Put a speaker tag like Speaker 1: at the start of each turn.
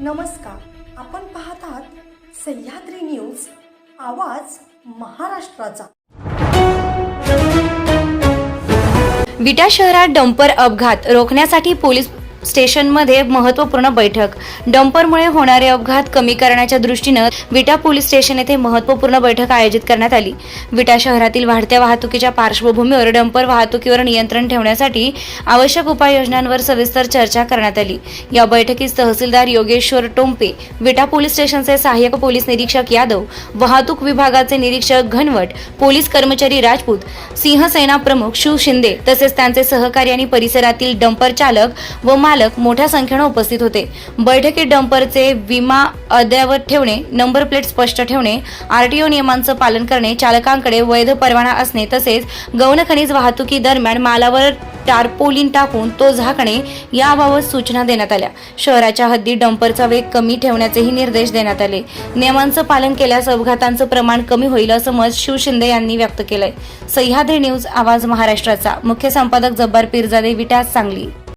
Speaker 1: नमस्कार, आपण पाहत आहात सह्याद्री न्यूज, आवाज महाराष्ट्राचा।
Speaker 2: विटा शहरात डंपर अपघात रोखण्यासाठी पोलीस स्टेशनमध्ये महत्त्वपूर्ण बैठक। डंपरमुळे होणारे अपघात कमी करण्याच्या दृष्टीने विटा पोलीस स्टेशन येथे महत्त्वपूर्ण बैठक आयोजित करण्यात आली। विटा शहरातील वाढत्या वाहतुकीच्या पार्श्वभूमीवर डंपर वाहतुकीवर नियंत्रण ठेवण्यासाठी आवश्यक उपाययोजनांवर सविस्तर चर्चा करण्यात आली। या बैठकीत तहसीलदार योगेश्वर टोंपे, विटा पोलीस स्टेशनचे सहाय्यक पोलीस निरीक्षक यादव, वाहतूक विभागाचे निरीक्षक घनवट, पोलीस कर्मचारी राजपूत, सिंहसेना प्रमुख शिव शिंदे तसेच त्यांचे सहकारी आणि परिसरातील डंपर चालक व मालक मोठ्या संख्येने उपस्थित होते। बैठकीत डंपरचे विमा अद्ययावत ठेवणे, नंबर प्लेट स्पष्ट ठेवणे, आरटीओ नियमांचे पालन करणे, चालकांकडे वैध परवाना असणे तसेच गौण खनिज वाहतुकी दरम्यान मालावर टार्पोलिन टाकून तो झाकणे याबाबत सूचना देण्यात आल्या। शहराच्या हद्दीत डंपरचा वेग कमी ठेवण्याचेही निर्देश देण्यात आले। नियमांचे पालन केल्यास अपघातांचे प्रमाण कमी होईल असं मत शिव शिंदे यांनी व्यक्त केलंय। सह्याद्री न्यूज, आवाज महाराष्ट्राचा। मुख्य संपादक जब्बार पीरजादे, विटा, सांगली।